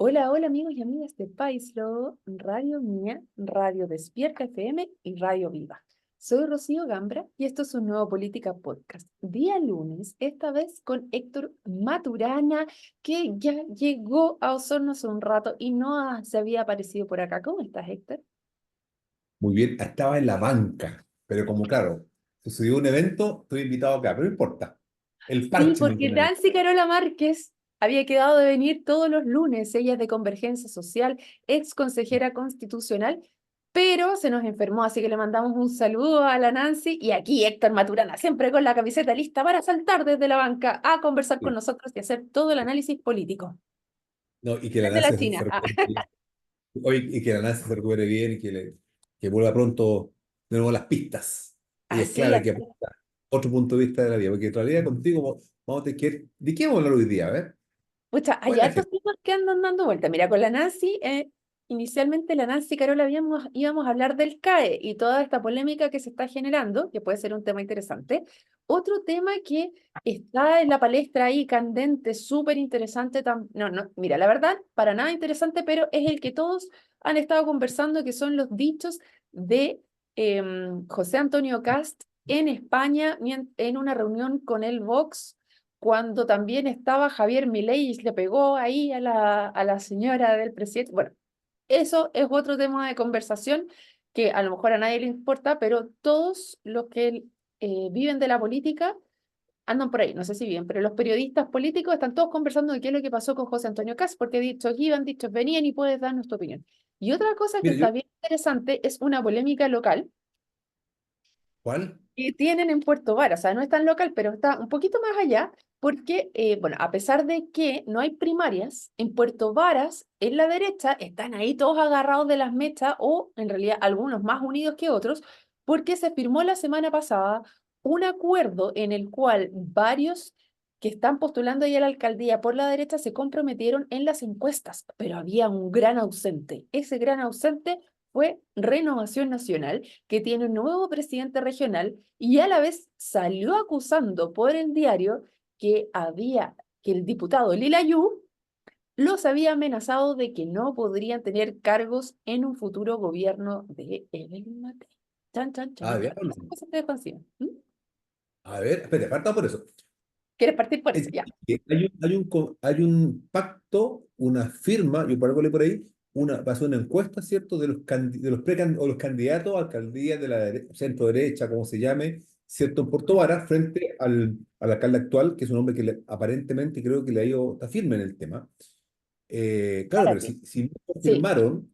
Hola, hola amigos y amigas de Paislo, Radio Mía, Radio Despierta FM y Radio Viva. Soy Rocío Gambra y esto es un nuevo Política Podcast. Día lunes, esta vez con Héctor Maturana, que ya llegó a Osorno hace un rato y no se había aparecido por acá. ¿Cómo estás, Héctor? Muy bien, estaba en la banca, pero como claro, sucedió un evento, estoy invitado acá, pero no importa. El Sí, parche me porque tiene ahí. Nancy Carola Márquez había quedado de venir todos los lunes. Ella es de Convergencia Social, ex consejera constitucional, pero se nos enfermó, así que le mandamos un saludo a la Nancy. Y aquí Héctor Maturana, siempre con la camiseta lista para saltar desde la banca a conversar con Sí. nosotros y hacer todo el análisis político. No, y que la Desde la Nancy China. se recupere bien. Oye, y que la Nancy se recupere bien y que vuelva pronto de nuevo a las pistas. Y es Así, claro que así. aporta otro punto de vista de la vida, porque en realidad contigo vamos a tener que... ¿De qué vamos a hablar hoy día? A ver, Pucha, ¿cuál hay es la hartos gente? temas que andan dando vuelta. Mira, con la Nancy, inicialmente la Nancy y Carola íbamos a hablar del CAE y toda esta polémica que se está generando, que puede ser un tema interesante. Otro tema que está en la palestra ahí, candente, súper interesante. No, no, mira, la verdad, para nada interesante, pero es el que todos han estado conversando, que son los dichos de José Antonio Cast en España, en una reunión con el Vox cuando también estaba Javier Milei y le pegó ahí a la señora del presidente. Bueno, eso es otro tema de conversación que a lo mejor a nadie le importa, pero todos los que viven de la política andan por ahí, no sé si bien, pero los periodistas políticos están todos conversando de qué es lo que pasó con José Antonio Caz, porque dichos iban, dichos venían y puedes darnos tu opinión. Y otra cosa que Mira, yo, está bien interesante es una polémica local ¿cuál? que tienen en Puerto Varas, o sea, no es tan local, pero está un poquito más allá, porque, bueno, a pesar de que no hay primarias, en Puerto Varas, en la derecha, están ahí todos agarrados de las mechas, o en realidad algunos más unidos que otros, porque se firmó la semana pasada un acuerdo en el cual varios que están postulando ahí a la alcaldía por la derecha se comprometieron en las encuestas, pero había un gran ausente. Ese gran ausente fue Renovación Nacional, que tiene un nuevo presidente regional y a la vez salió acusando por el diario que el diputado Lilayú los había amenazado de que no podrían tener cargos en un futuro gobierno de Evelyn Matei. Chan, chan, Ah, chan, chan. diablo. Esa cosa te dejo encima. ¿Mm? A ver, espérate, aparta por eso. ¿Quieres partir por eso? Es Ya. que hay un pacto, una firma, yo por algo leí por ahí, va a ser una encuesta, ¿cierto? De los o los candidatos a alcaldía de la centro derecha, como se llame, ¿cierto? En Puerto Varas, frente al alcalde actual, que es un hombre que aparentemente creo que le ha ido, está firme en el tema. Claro, pero Párate. si no Sí. firmaron,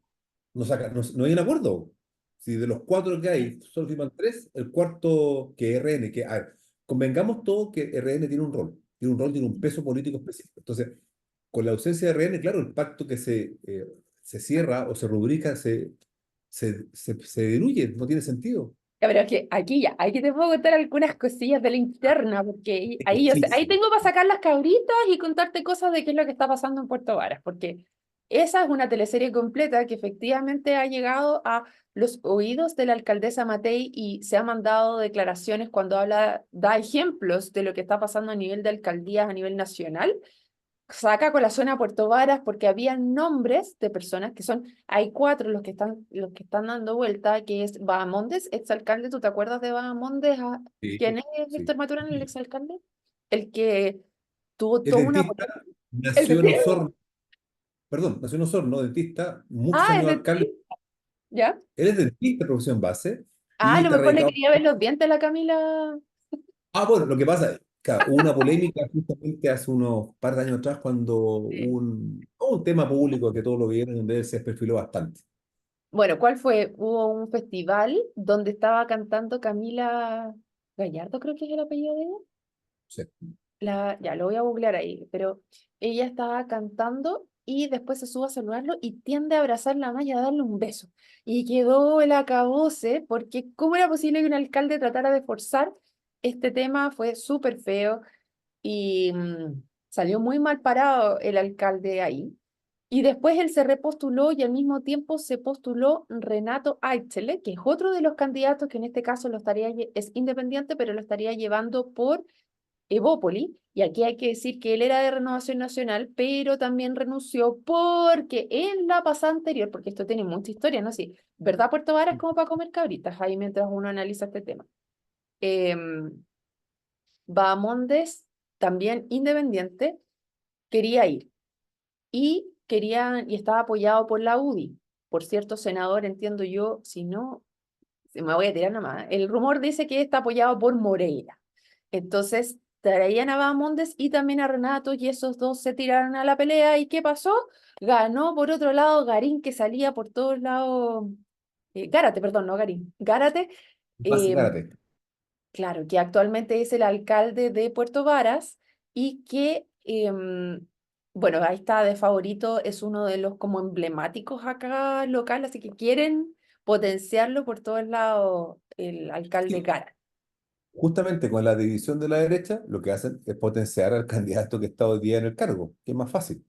no hay un acuerdo. Si de los cuatro que hay, solo firman tres, el cuarto que RN, a ver, convengamos todos que RN tiene un peso político específico. Entonces, con la ausencia de RN, claro, el pacto que se cierra o se rubrica se diluye, no tiene sentido. Ya, pero es que aquí ya, aquí te puedo contar algunas cosillas de la interna, porque Es ahí, ahí difícil. tengo para sacar las cabritas y contarte cosas de qué es lo que está pasando en Puerto Varas, porque esa es una teleserie completa que efectivamente ha llegado a los oídos de la alcaldesa Matei y se ha mandado declaraciones cuando da ejemplos de lo que está pasando a nivel de alcaldías a nivel nacional, saca colación a Puerto Varas porque había nombres de personas que son, hay cuatro los que están dando vuelta, que es Bahamondes, exalcalde. ¿Tú te acuerdas de Bahamondes? Sí, ¿Quién es sí. Víctor Maturana, el exalcalde? El que tuvo Es toda una dentista, polémica. El nació en de... Osorno, perdón, nació en Osorno, dentista, muchos Ah, años es alcalde. dentista, ¿ya? Él es dentista de profesión base Ah, a y lo está mejor le radicado. quería ver los dientes a la Camila. Bueno, lo que pasa es que hubo una polémica justamente hace unos par de años atrás cuando Sí. hubo un tema público que todos lo vieron donde él se perfiló bastante. Bueno, ¿cuál fue? Hubo un festival donde estaba cantando Camila Gallardo, creo que es el apellido de ella. Sí. Ya lo voy a googlear ahí, pero ella estaba cantando y después se sube a saludarlo y tiende a abrazar la malla, a darle un beso. Y quedó el acabose, porque ¿cómo era posible que un alcalde tratara de forzar este tema? Fue súper feo y salió muy mal parado el alcalde ahí. Y después él se repostuló y al mismo tiempo se postuló Renato Aichele, que es otro de los candidatos que en este caso es independiente, pero lo estaría llevando por Evópoli, y aquí hay que decir que él era de Renovación Nacional, pero también renunció porque en la pasada anterior, porque esto tiene mucha historia, ¿no? Sí, ¿verdad? Puerto Vara es como para comer cabritas, ahí mientras uno analiza este tema. Bahamondes, también independiente, quería ir y estaba apoyado por la UDI, por cierto senador, entiendo yo, si no, me voy a tirar nomás. El rumor dice que está apoyado por Moreira. Entonces traían a Bahamondes y también a Renato y esos dos se tiraron a la pelea. ¿Y qué pasó? Ganó por otro lado Garín, que salía por todos lados. Gárate, perdón, no Garín. Gárate, eh, Gárate. claro, que actualmente es el alcalde de Puerto Varas y que, bueno, ahí está de favorito, es uno de los como emblemáticos acá local, así que quieren potenciarlo por todos lados el alcalde Sí, Gara. justamente con la división de la derecha, lo que hacen es potenciar al candidato que está hoy día en el cargo, que es más fácil. Así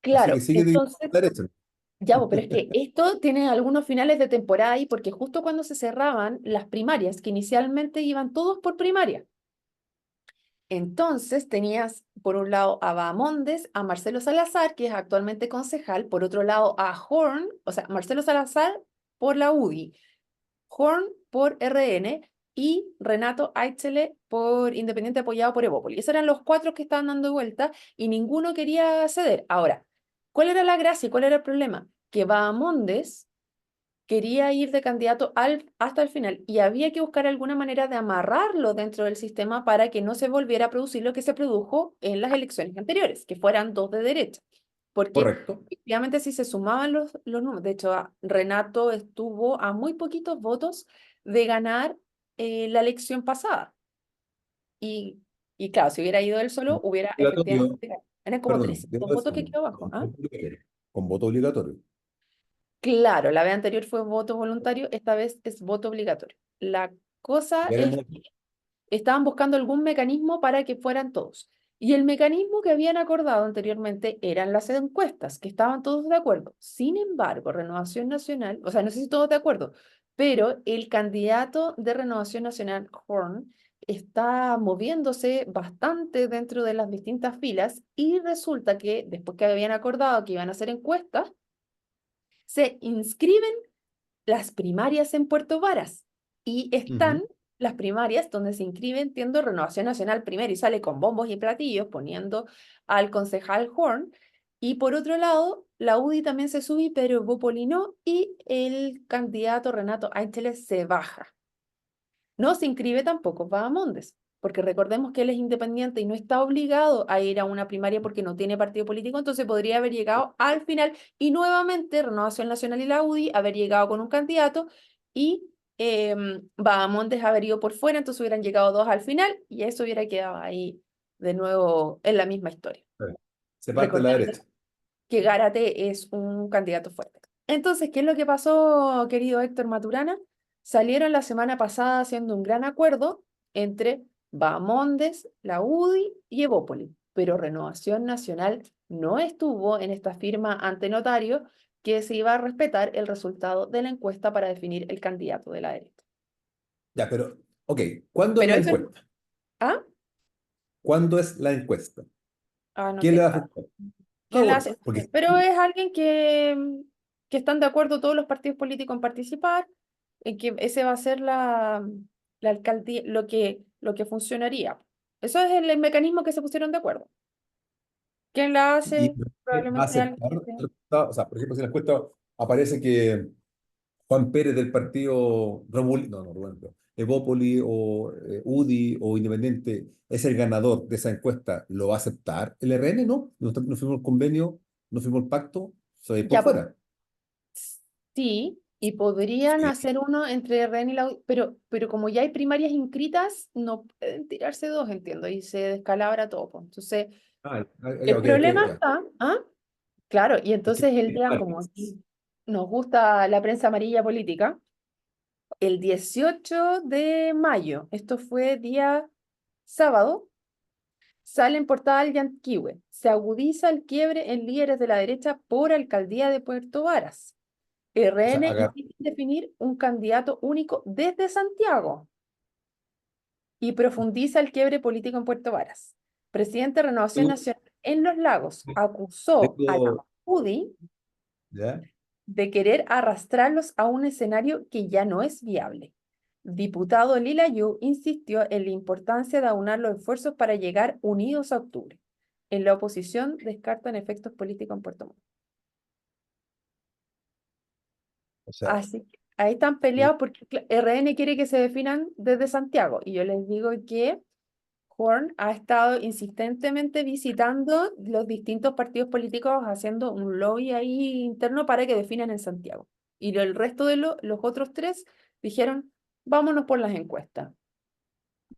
que Claro, sigue dividiendo entonces, la derecha. ya, pero es que esto tiene algunos finales de temporada ahí, porque justo cuando se cerraban las primarias, que inicialmente iban todos por primaria. Entonces tenías por un lado a Bahamondes, a Marcelo Salazar, que es actualmente concejal, por otro lado a Horn, o sea, Marcelo Salazar por la UDI, Horn por RN y Renato Aichele por Independiente apoyado por Evópoli. Esos eran los cuatro que estaban dando vuelta y ninguno quería ceder. Ahora, ¿cuál era la gracia y cuál era el problema? Que Bahamondes quería ir de candidato hasta el final y había que buscar alguna manera de amarrarlo dentro del sistema para que no se volviera a producir lo que se produjo en las elecciones anteriores, que fueran dos de derecha. Porque Correcto. efectivamente si se sumaban los números, de hecho Renato estuvo a muy poquitos votos de ganar la elección pasada. Y, y claro, si hubiera ido él solo, hubiera Obligatorio, efectivamente ganado. Eran como perdón, 300 debo votos que decirlo, quedó abajo. ¿Ah? con voto obligatorio. Claro, la vez anterior fue voto voluntario, esta vez es voto obligatorio. La cosa es Veremos. que estaban buscando algún mecanismo para que fueran todos. Y el mecanismo que habían acordado anteriormente eran las encuestas, que estaban todos de acuerdo. Sin embargo, Renovación Nacional, o sea, no sé si todos de acuerdo, pero el candidato de Renovación Nacional, Horn, está moviéndose bastante dentro de las distintas filas y resulta que después que habían acordado que iban a hacer encuestas, se inscriben las primarias en Puerto Varas y están Ujú. las primarias donde se inscribe, entiendo, Renovación Nacional primero y sale con bombos y platillos poniendo al concejal Horn. Y por otro lado, la UDI también se sube, pero Bópoli no, y el candidato Renato Ángel se baja. No se inscribe tampoco Bahamondes, porque recordemos que él es independiente y no está obligado a ir a una primaria porque no tiene partido político, entonces podría haber llegado al final y nuevamente Renovación Nacional y la UDI haber llegado con un candidato y Bahamondes haber ido por fuera, entonces hubieran llegado dos al final y eso hubiera quedado ahí de nuevo en la misma historia. Se parte de la Recordando derecha. que Gárate es un candidato fuerte. Entonces, ¿qué es lo que pasó, querido Héctor Maturana? Salieron la semana pasada haciendo un gran acuerdo entre Bahamondes, la UDI y Evópoli, pero Renovación Nacional no estuvo en esta firma ante notario que se iba a respetar el resultado de la encuesta para definir el candidato de la derecha. Ya, pero, ok, ¿cuándo es Pero la eso, encuesta? ¿ah? ¿Cuándo es la encuesta? Ah, no ¿Quién le va a tengo. afectar? No, ¿Quién la bueno, hace? porque Pero es alguien que están de acuerdo todos los partidos políticos en participar, en que ese va a ser la alcaldía, lo que funcionaría. Eso es el mecanismo que se pusieron de acuerdo. ¿Quién la y hace? va a Probablemente alguien aceptar que el esté- resultado. O sea, por ejemplo, si en la encuesta aparece que Juan Pérez del partido no, Rubén, no, Evópoli o UDI o Independiente es el ganador de esa encuesta, ¿lo va a aceptar el RN? No, no firmó el convenio, no firmó el pacto, se va a ir por Ya, pues, fuera. sí, y podrían Sí. hacer uno entre RN y la U, pero como ya hay primarias inscritas, no pueden tirarse dos, entiendo, y se descalabra todo, pues. Entonces, Ya, el ok, ok, problema ya. está, ¿ah? Claro, y Es que, entonces el día, como aquí nos gusta la prensa amarilla política, el 18 de mayo, esto fue día sábado, sale en portada el Yanquihue. Se agudiza el quiebre en líderes de la derecha por alcaldía de Puerto Varas. o sea, RN insiste en definir un candidato único desde Santiago. y profundiza el quiebre político en Puerto Varas. Presidente de Renovación Tengo, Nacional en Los Lagos acusó a la tengo- UDI ¿ya? de querer arrastrarlos a un escenario que ya no es viable. Diputado Lila Yu insistió en la importancia de aunar los esfuerzos para llegar unidos a octubre. En la oposición descartan efectos políticos en Puerto Montt. O sea, Así que ahí están eh, peleados porque RN quiere que se definan desde Santiago. Y yo les digo que Horn ha estado insistentemente visitando los distintos partidos políticos, haciendo un lobby ahí interno para que definan en Santiago. Y el resto de los otros tres dijeron, vámonos por las encuestas.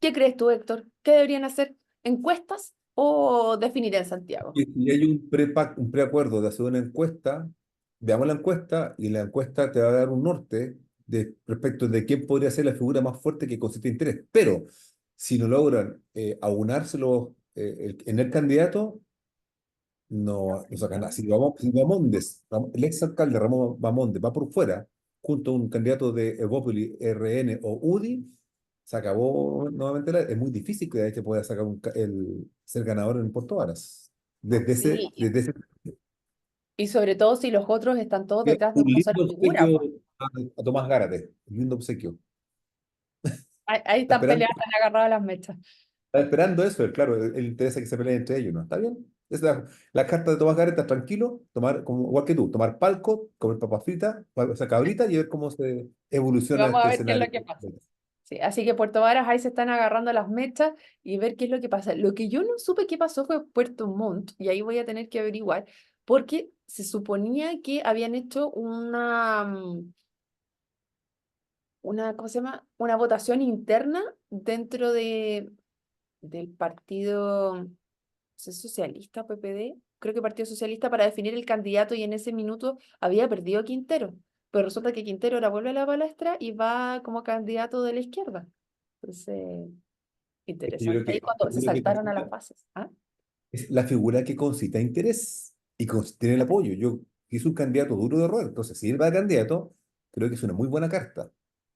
¿Qué crees tú, Héctor? ¿Qué deberían hacer? ¿Encuestas o definir en Santiago? y hay un preacuerdo de hacer una encuesta, veamos la encuesta y la encuesta te va a dar un norte respecto de quién podría ser la figura más fuerte que concite interés. Pero si no logran aunárselo en el candidato, no sacan nada. Si Bamondes, el exalcalde Ramón Bamondes va por fuera, junto a un candidato de Evópoli, RN o UDI, se acabó nuevamente. Es muy difícil que de ahí se pueda sacar ser ganador en Puerto Varas. Sí, Desde ese y sobre todo si los otros están todos detrás de un una sola lindo figura, obsequio pues. a Tomás Gárate, un lindo obsequio. Ahí Está están esperando, peleando, están agarradas las mechas. está esperando eso, claro, él interesa que se peleen entre ellos, ¿no? Está bien. La carta de Tomás Gárate, está tranquilo, tomar, como, igual que tú, tomar palco, comer papas fritas, o sea, cabrita, y ver cómo se Y evoluciona vamos a este ver qué es escenario. lo que pasa. Sí, así que Puerto Varas ahí se están agarrando las mechas y ver qué es lo que pasa. Lo que yo no supe qué pasó fue Puerto Montt, y ahí voy a tener que averiguar, porque se suponía que habían hecho ¿cómo se llama? Una votación interna dentro del partido, no sé, socialista, PPD, creo que Partido Socialista, para definir el candidato, y en ese minuto había perdido Quintero. Pero resulta que Quintero ahora vuelve a la palestra y va como candidato de la izquierda. Entonces, Es que yo creo interesante. que Ahí cuando se lo que saltaron a las concita bases. ¿Ah? es la figura que concita interés y tiene el apoyo. Yo hice un candidato duro de roer, entonces si él va de candidato, creo que es una muy buena carta.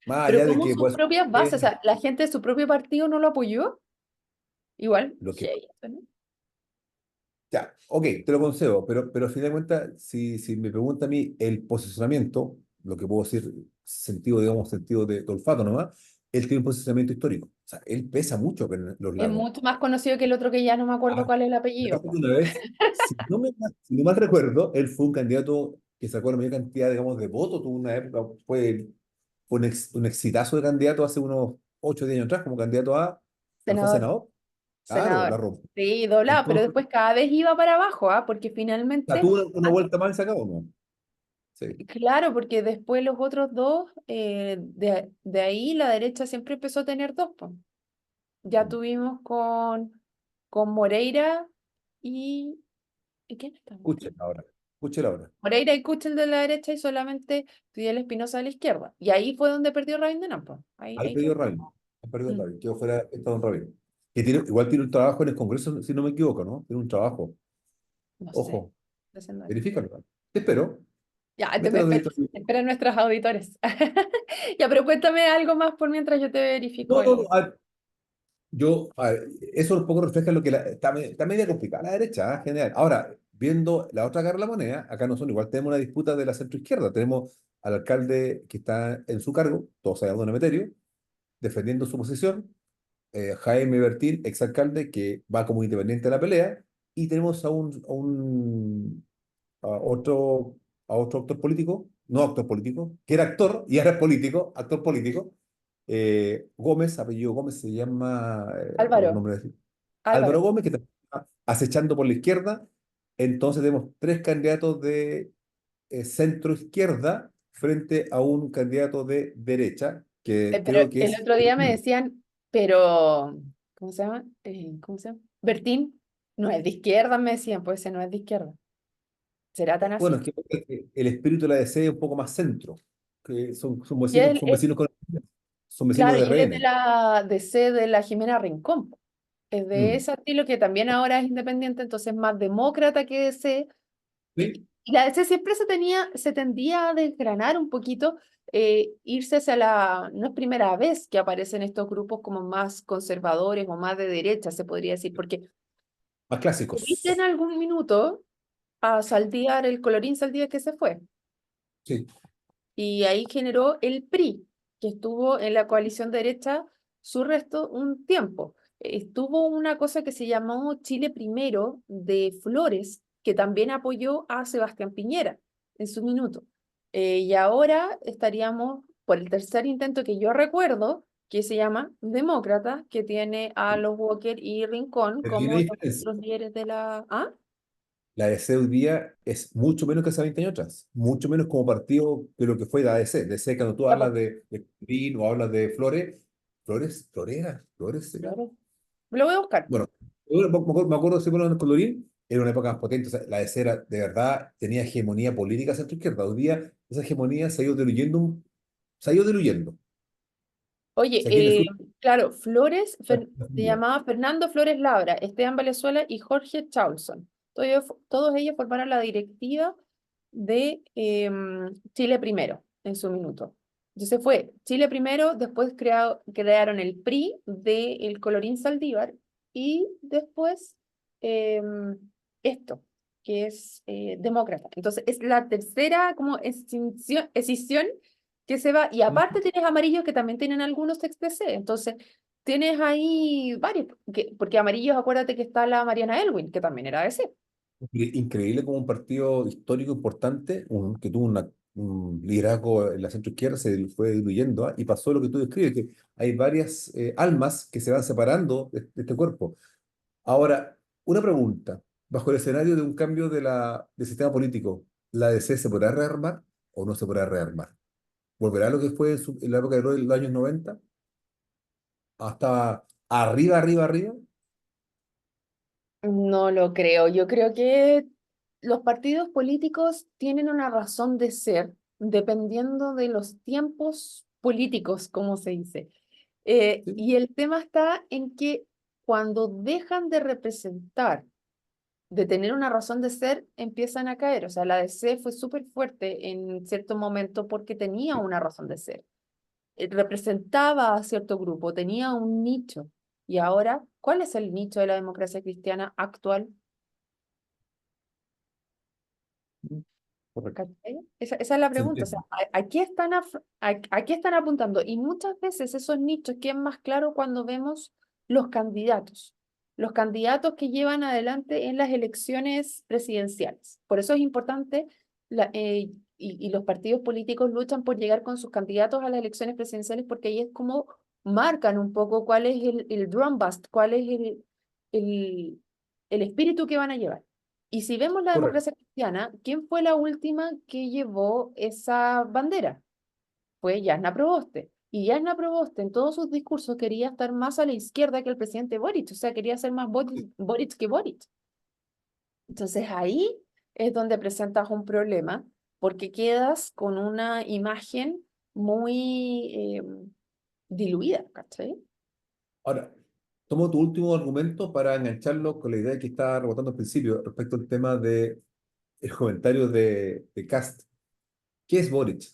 Más Pero allá de como que sus pues, propias bases, o sea, la gente de su propio partido no lo apoyó, igual, lo que hey, ¿no? ya, ok, te lo concedo, pero a fin de cuentas, si me pregunta a mí el posicionamiento, lo que puedo decir, sentido, digamos, sentido de olfato nomás, él tiene un posicionamiento histórico. O sea, él pesa mucho en los Es lagos. mucho más conocido que el otro que ya no me acuerdo Ah, cuál es el me apellido, parece que po. una vez, si no mal recuerdo, él fue un candidato que sacó la mayor cantidad, digamos, de votos, tuvo una época, fue un exitazo de candidato hace unos 8 o 10 años atrás, como candidato a, cuando fue Senador, senador. Claro, la senador. rompió. Sí, doblado, pero Entonces, después cada vez iba para abajo, ¿ah? Porque tuvo finalmente, una vuelta más y se acabó, ¿no? Sí. claro, porque después los otros dos, de ahí la derecha siempre empezó a tener dos, po. Ya tuvimos con Moreira y... ¿Y quién estamos? Escúchela ahora. Escúchela ahora. Moreira y Kuchel de la derecha y solamente Fidel Espinosa de la izquierda. Y ahí fue donde perdió Rabindranath, po. Ahí Ahí perdió quedó. Rabin. Ahí perdió Mm, Rabin. Quedó fuera esta don Rabin. Que igual tiene un trabajo en el Congreso, si no me equivoco, ¿no? Tiene un trabajo. no sé. Ojo, Ese no era. verifícalo. Te espero. Ya, Mételo directo. espera nuestros auditores. Ya, pero cuéntame algo más por mientras yo te verifico No, no, no. el... Eso un poco refleja lo que está media complicada la derecha, ¿ah? General. Ahora, viendo la otra cara de la moneda, acá no son igual. Tenemos una disputa de la centroizquierda. Tenemos al alcalde que está en su cargo, todos sabemos de Emeterio, defendiendo su posición. Jaime Bertín, exalcalde, que va como independiente a la pelea, y tenemos a otro actor político, no actor político, que era actor y ahora es político, actor político, Gómez, apellido Gómez, se llama, un Álvaro, nombre así, Álvaro Álvaro. Gómez, que está acechando por la izquierda. Entonces tenemos tres candidatos de centro izquierda frente a un candidato de derecha, que Pero creo que el es... otro día me decían, pero, ¿cómo se llama? ¿Cómo se llama? Bertín, no es de izquierda, me decían, pues ese no es de izquierda. ¿Será tan Bueno, así? es que el espíritu de la DC es un poco más centro, que son Y vecinos, él, son vecinos son vecinos claro, de y él es de RN. la DC de la Jimena Rincón. Es de Mm. ese estilo que también ahora es independiente, entonces más demócrata que DC. Y, ¿Sí? Y la DC siempre se tendía a desgranar un poquito, irse hacia la, no es primera vez que aparecen estos grupos como más conservadores o más de derecha, se podría decir, porque Más viste en clásicos. algún minuto a Saldívar, el colorín Saldívar que se fue, Sí. y ahí generó el PRI, que estuvo en la coalición derecha su resto un tiempo. Estuvo una cosa que se llamó Chile Primero de Flores, que también apoyó a Sebastián Piñera en su minuto. Y ahora estaríamos por el tercer intento que yo recuerdo, que se llama Demócrata, que tiene a los Walker y Rincón Pero hay una como diferencia. los líderes de la... ¿Ah? La ADC hoy día es mucho menos que hace 20 años atrás, mucho menos como partido que lo que fue la ADC. DC, cuando tú Ya, hablas pues, de Green o hablas de Flores, Flores se llama. claro. Lo voy a buscar. Bueno, yo me acuerdo siempre hablando con Lorín, era una época más potente, o sea, la DC era, de verdad tenía hegemonía política centro-izquierda. Hoy día esa hegemonía se ha ido diluyendo, se ha ido diluyendo. O Oye, sea, aquí en el sur, claro, Flores, la se familia. llamaba Fernando Flores Labra, Esteban Valenzuela y Jorge Chaulson. Todos ellos formaron la directiva de Chile Primero en su minuto. Entonces fue Chile Primero, después crearon el PRI de el Colorín Saldívar y después em, esto, que es demócrata. Entonces es la tercera como escisión que se va, y aparte tienes amarillos que también tienen algunos ex-DC, entonces tienes ahí varios, porque amarillos, acuérdate que está la Mariana Elwin, que también era DC. Increíble como un partido histórico importante, que tuvo un liderazgo en la centroizquierda, se fue diluyendo, ¿ah? Y pasó lo que tú describes, que hay varias almas que se van separando de este cuerpo. Ahora, una pregunta. Bajo el escenario de un cambio del sistema político, ¿la DC se podrá rearmar o no se podrá rearmar? ¿Volverá a lo que fue en la época de los años 90? ¿Hasta arriba, arriba, arriba? No lo creo, yo creo que los partidos políticos tienen una razón de ser dependiendo de los tiempos políticos, como se dice. Sí, Y el tema está en que cuando dejan de representar, de tener una razón de ser, empiezan a caer. O sea, la DC fue súper fuerte en cierto momento porque tenía una razón de ser. Representaba a cierto grupo, tenía un nicho. Y ahora, ¿cuál es el nicho de la democracia cristiana actual? correcto. ¿Cachai? Esa es la Se pregunta. O sea, entiende. aquí están apuntando. Y muchas veces esos nichos quedan más claros cuando vemos los candidatos. Los candidatos que llevan adelante en las elecciones presidenciales. Por eso es importante, y los partidos políticos luchan por llegar con sus candidatos a las elecciones presidenciales porque ahí es como marcan un poco cuál es el drum bust, cuál es el, el espíritu que van a llevar. Y si vemos la Correcto. democracia cristiana, ¿quién fue la última que llevó esa bandera? Fue Jasna Proboste. Y Jasna Proboste en todos sus discursos quería estar más a la izquierda que el presidente Boric, o sea, quería ser más Boric que Boric. Entonces ahí es donde presentas un problema, porque quedas con una imagen muy diluida, ¿cachai? Ahora, tomo tu último argumento para engancharlo con la idea que estaba rebotando al principio respecto al tema de el comentario de Cast. ¿Qué es Boric?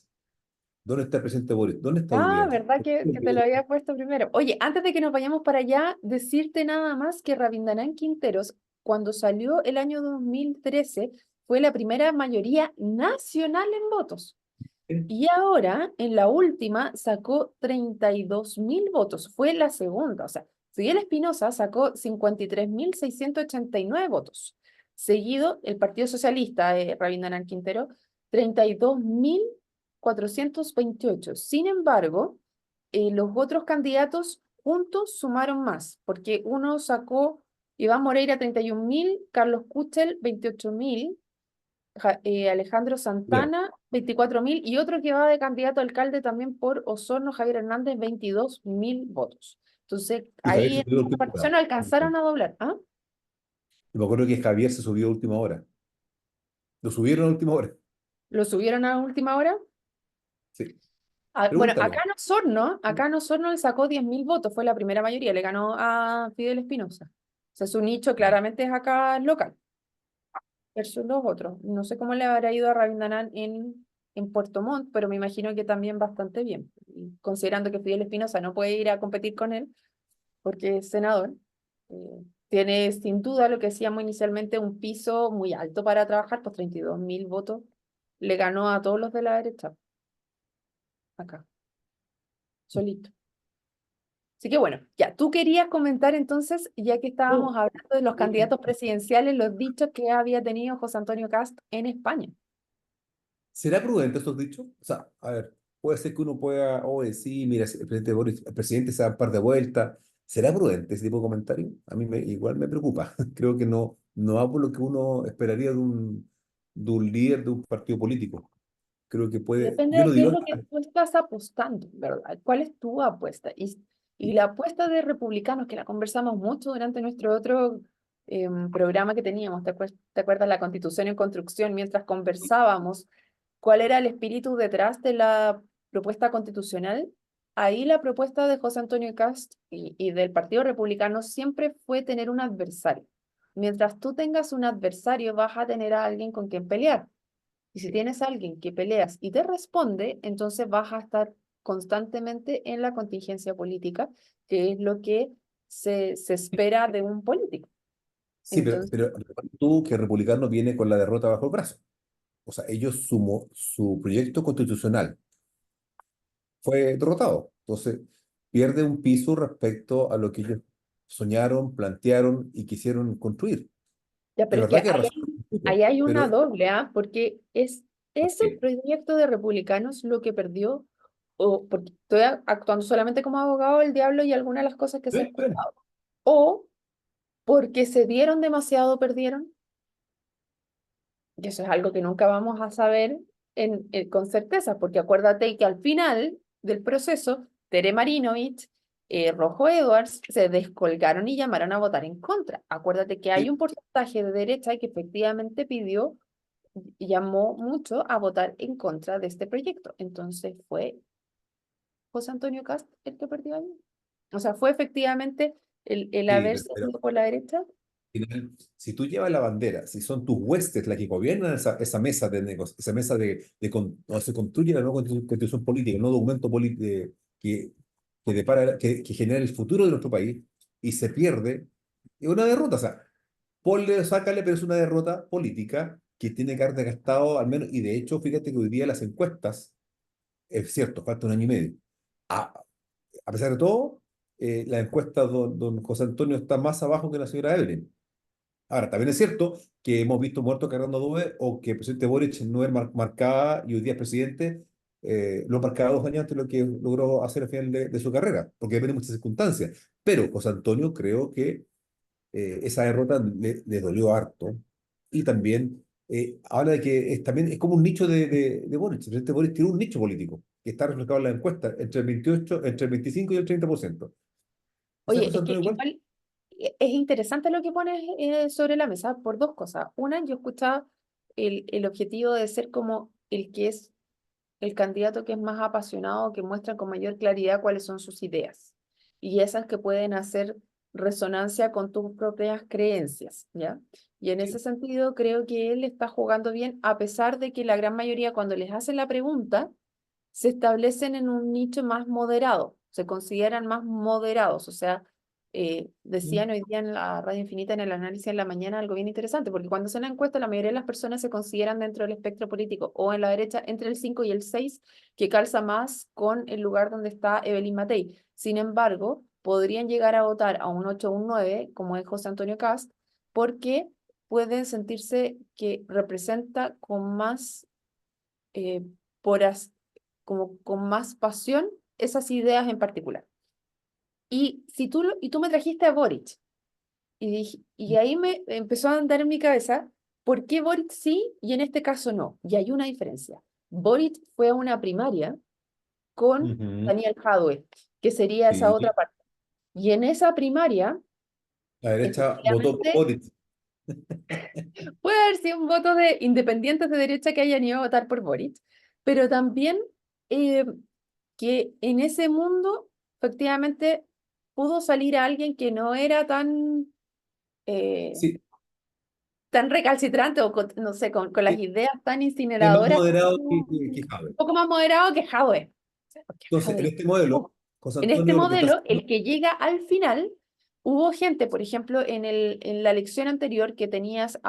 ¿Dónde está el presidente Boric? ¿Dónde está hoy Ah, día? ¿verdad que te lo había puesto primero? Oye, antes de que nos vayamos para allá, decirte nada más que Rabindranath Quinteros, cuando salió el año 2013, fue la primera mayoría nacional en votos. Y ahora, en la última, sacó 32.000 votos. Fue la segunda. O sea, Fidel Espinosa sacó 53.689 votos. Seguido, el Partido Socialista, Rabindranath Quintero, 32.428. Sin embargo, los otros candidatos juntos sumaron más, porque uno sacó Iván Moreira 31.000, Carlos Kuchel 28.000, Alejandro Claro. Santana, 24.000, y otro que va de candidato a alcalde también por Osorno, Javier Hernández, 22.000 votos. Entonces, Y Javier ahí se en subió a esta última hora. partición alcanzaron a doblar. ¿Ah? Y me acuerdo que Javier se subió a última hora. Lo subieron a última hora. ¿Lo subieron a última hora? Sí. Ah, bueno, Pregúntale. Acá en Osorno le sacó 10.000 votos, fue la primera mayoría, le ganó a Fidel Espinosa. O sea, su nicho claramente es acá local. versus los otros. No sé cómo le habrá ido a Rabindranath en Puerto Montt, pero me imagino que también bastante bien. Y considerando que Fidel Espinosa no puede ir a competir con él, porque es senador, tiene sin duda lo que decíamos inicialmente un piso muy alto para trabajar, pues 32.000 votos. Le ganó a todos los de la derecha, acá, solito. Así que bueno, ya, tú querías comentar entonces, ya que estábamos No. hablando de los candidatos presidenciales, los dichos que había tenido José Antonio Cast en España. ¿Será prudente estos dichos? O sea, a ver, puede ser que uno pueda, oye, sí, mira, si el presidente se da un par de vueltas. ¿Será prudente ese tipo de comentario? A mí igual me preocupa. Creo que no va por lo que uno esperaría de un líder de un partido político. Creo que puede, Depende yo de lo qué es digo, lo que tú estás apostando, ¿verdad? ¿Cuál es tu apuesta? Y la apuesta de republicanos, que la conversamos mucho durante nuestro otro programa que teníamos, ¿te acuerdas? La Constitución en Construcción, mientras conversábamos cuál era el espíritu detrás de la propuesta constitucional. Ahí la propuesta de José Antonio Cast y del Partido Republicano siempre fue tener un adversario. Mientras tú tengas un adversario, vas a tener a alguien con quien pelear. Y si tienes a alguien que peleas y te responde, entonces vas a estar constantemente en la contingencia política, que es lo que se espera de un político. sí, pero, Entonces, pero recuerda tú que el republicano viene con la derrota bajo el brazo. O sea, ellos su proyecto constitucional fue derrotado. Entonces, pierde un piso respecto a lo que ellos soñaron, plantearon y quisieron construir. ya, Es pero es que verdad que arrasaron un ahí poco, hay una pero doble, ¿ah? Porque es el porque proyecto de republicanos lo que perdió, o porque estoy actuando solamente como abogado del diablo y algunas de las cosas que se ha escuchado, o porque se dieron demasiado, perdieron. Y eso es algo que nunca vamos a saber con certeza, porque acuérdate que al final del proceso, Tere Marinovich, Rojo Edwards se descolgaron y llamaron a votar en contra. Acuérdate que hay sí, un porcentaje de derecha que efectivamente pidió y llamó mucho a votar en contra de este proyecto. Entonces fue José Antonio Cast el que perdió ahí. O sea, fue efectivamente el sí, haberse pero ido por la derecha. al final, si tú llevas la bandera, si son tus huestes las que gobiernan esa mesa de negocios, esa mesa donde se construye la nueva constitución política, el nuevo documento político que genera el futuro de nuestro país, y se pierde, es una derrota. O sea, ponle, sácale, pero es una derrota política que tiene que haber desgastado al menos, y de hecho, fíjate que hoy día las encuestas, es cierto, falta un año y medio. A, a pesar de todo, la encuesta don José Antonio está más abajo que la señora Evelyn. Ahora, también es cierto que hemos visto muertos cargando nubes o que el presidente Boric no es marcaba y hoy día es presidente, lo marcaba 2 años antes de lo que logró hacer al final de su carrera, porque depende de muchas circunstancias. Pero José Antonio creo que esa derrota le dolió harto y también habla de que también es como un nicho de Boric. El presidente Boric tiene un nicho político que está reflejado en la encuesta entre el 25 y el 30%. Quizás Oye, José es que Antonio igual. igual es interesante lo que pones sobre la mesa por dos cosas. Una, yo escuchaba el objetivo de ser como el que es el candidato que es más apasionado, que muestra con mayor claridad cuáles son sus ideas y esas que pueden hacer resonancia con tus propias creencias, ¿ya? Y en ese Sí. sentido creo que él está jugando bien, a pesar de que la gran mayoría cuando les hacen la pregunta se establecen en un nicho más moderado, se consideran más moderados, o sea, decían hoy día en la Radio Infinita en el análisis en la mañana algo bien interesante, porque cuando hacen la encuesta la mayoría de las personas se consideran dentro del espectro político o en la derecha entre el 5 y el 6 que calza más con el lugar donde está Evelyn Matei. Sin embargo, podrían llegar a votar a un 8 o un 9, como es José Antonio Cast, porque pueden sentirse que representa con más eh, por como con más pasión esas ideas en particular. Y, si tú, y tú me trajiste a Boric, y ahí me empezó a andar en mi cabeza, ¿por qué Boric sí y en este caso no? Y hay una diferencia. Boric fue a una primaria con Ujú. Daniel Jadwe, que sería esa otra Sí. parte. Y en esa primaria, La derecha votó por efectivamente, Boric. puede haber sido un voto de independientes de derecha que hayan ido a votar por Boric, pero también eh, que en ese mundo efectivamente pudo salir a alguien que no era tan, eh, Sí, tan recalcitrante o no sé, con las Es ideas tan es más incineradoras, moderado como que un Jadwe. poco más moderado que Jadwe. Porque Entonces, en Jadwe, este modelo, oh, José en este Antonio lo que está modelo, haciendo, el que llega al final, hubo gente, por ejemplo, en la elección anterior que tenías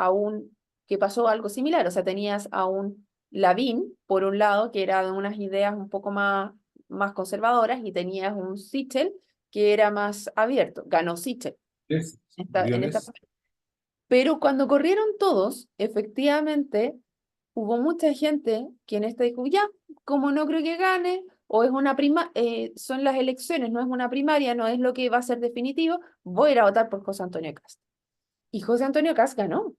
que pasó algo similar, o sea, tenías a un Lavín, por un lado, que era de unas ideas un poco más conservadoras, y tenías un Sichel, que era más abierto. Ganó Sichel es en esta. Briones, Pero cuando corrieron todos, efectivamente, hubo mucha gente que en esta dijo, ya, como no creo que gane, o es son las elecciones, no es una primaria, no es lo que va a ser definitivo, voy a ir a votar por José Antonio Cast. Y José Antonio Cast ganó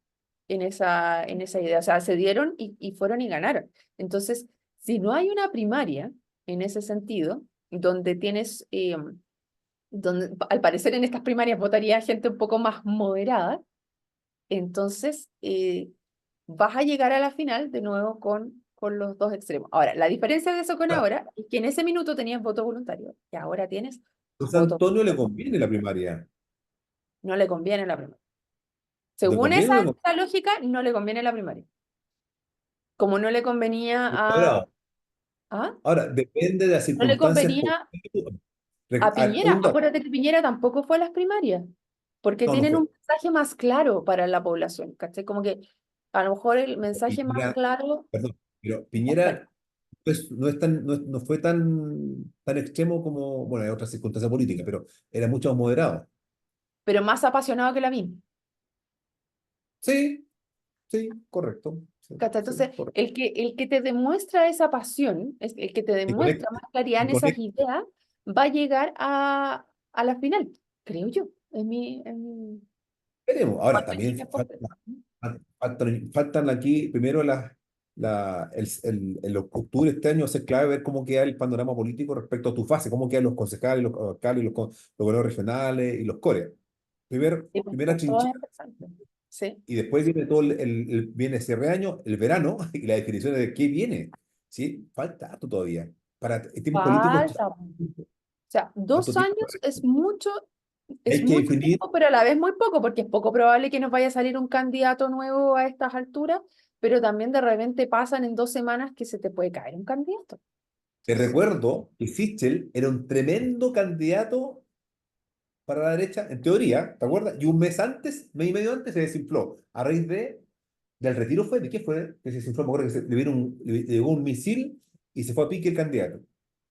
en esa idea, o sea, se dieron y fueron y ganaron. Entonces, si no hay una primaria en ese sentido, donde tienes, donde al parecer en estas primarias votaría gente un poco más moderada, entonces vas a llegar a la final de nuevo con los dos extremos. Ahora, la diferencia de eso con claro, ahora es que en ese minuto tenías voto voluntario y ahora tienes José voto. Antonio le conviene la primaria. No le conviene la primaria. ¿Le Según conviene o esa, no le conviene? esa lógica, no le conviene la primaria. Como no le convenía Muy cuadrado. ¿ah? Ahora, depende de las No le circunstancias convenía políticas. a Piñera. Un dato. Acuérdate que Piñera tampoco fue a las primarias, porque No, no tienen fue. un mensaje más claro para la población, ¿cachai? Como que a lo mejor el mensaje más Piñera, claro perdón, pero es bueno, Piñera no fue tan extremo como, bueno, hay otras circunstancias políticas, pero era mucho más moderado. pero más apasionado que la Sí, sí, correcto. Sí, ¿cachai? sí, Entonces, correcto. el que te demuestra esa pasión, es el que te Y demuestra conecta, más claridad y en esas conecta. ideas, va a llegar a la final, creo yo. Veremos. Ahora, Cuando también llegue, pues, pero- faltan aquí, primero, el octubre de este año va a ser clave ver cómo queda el panorama político respecto a tu fase, cómo quedan los concejales, los alcaldes, los gobernadores regionales y los core. Sí, pues, Primera son todas trinchera, interesantes. Sí. y después viene todo viene ese reaño, el verano, y la definición de qué viene. ¿Sí? Falta harto todavía. Para el tiempo político, Falta. O sea, harto 2 años tiempo. es Hay que mucho definir. tiempo, pero a la vez muy poco, porque es poco probable que nos vaya a salir un candidato nuevo a estas alturas, pero también de repente pasan en 2 semanas que se te puede caer un candidato. Te Entonces, recuerdo que Sichel era un tremendo candidato para la derecha, en teoría, ¿te acuerdas? Y un mes y medio antes, se desinfló. A raíz del retiro fue, ¿de qué fue? Que se desinfló, me acuerdo que le llegó un misil y se fue a pique el candidato.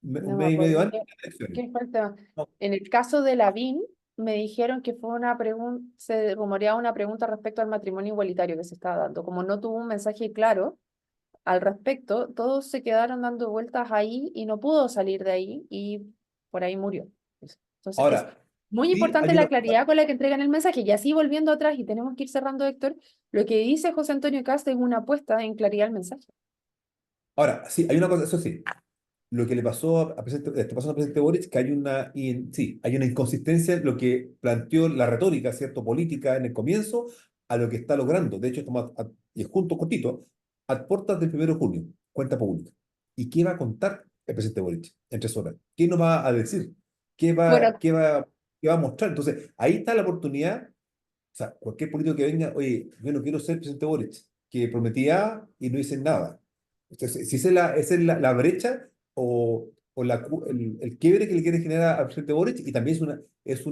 Un no me mes y medio acuerdo antes de las elecciones. qué fue el tema. No, En el caso de Lavín, me dijeron que fue una pregunta, se rumoreaba una pregunta respecto al matrimonio igualitario que se estaba dando. Como no tuvo un mensaje claro al respecto, todos se quedaron dando vueltas ahí y no pudo salir de ahí y por ahí murió. Entonces, es ahora, muy sí importante hay la una claridad con la que entregan el mensaje. Y así volviendo atrás, y tenemos que ir cerrando, Héctor, lo que dice José Antonio Casta es una apuesta en claridad al mensaje. Ahora, sí, hay una cosa, eso sí. Lo que le pasó está pasando al presidente Boric, que sí, hay una inconsistencia en lo que planteó la retórica, ¿cierto? Política en el comienzo, a lo que está logrando. De hecho, y es junto, cortito, a puertas del 1 de junio, cuenta pública. ¿Y qué va a contar el presidente Boric en 3 horas? ¿Qué nos va a decir? ¿Qué Bueno, va, qué va, qué va a mostrar? Entonces, ahí está la oportunidad. O sea, cualquier político que venga, oye, yo no quiero ser presidente Boric, que prometía y no hice nada. Entonces, si esa es la brecha o el quiebre que le quiere generar al presidente Boric, y también es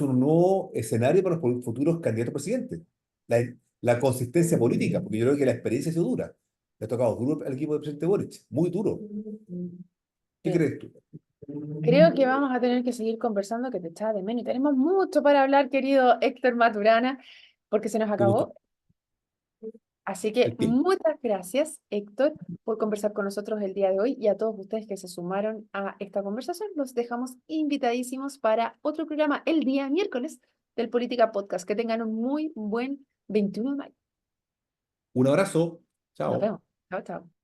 un nuevo escenario para los futuros candidatos a presidente. La, la consistencia política, porque yo creo que la experiencia es dura. Le ha tocado duro al equipo del presidente Boric, muy duro. ¿Qué sí. crees tú? Creo que vamos a tener que seguir conversando, que te echaba de menos. Y tenemos mucho para hablar, querido Héctor Maturana, porque se nos ¿Te gustó acabó. Así que el tiempo? muchas gracias, Héctor, por conversar con nosotros el día de hoy y a todos ustedes que se sumaron a esta conversación. Los dejamos invitadísimos para otro programa el día miércoles del Política Podcast. Que tengan un muy buen 21 de mayo. Un abrazo. Nos Chao. vemos. Chao, chao.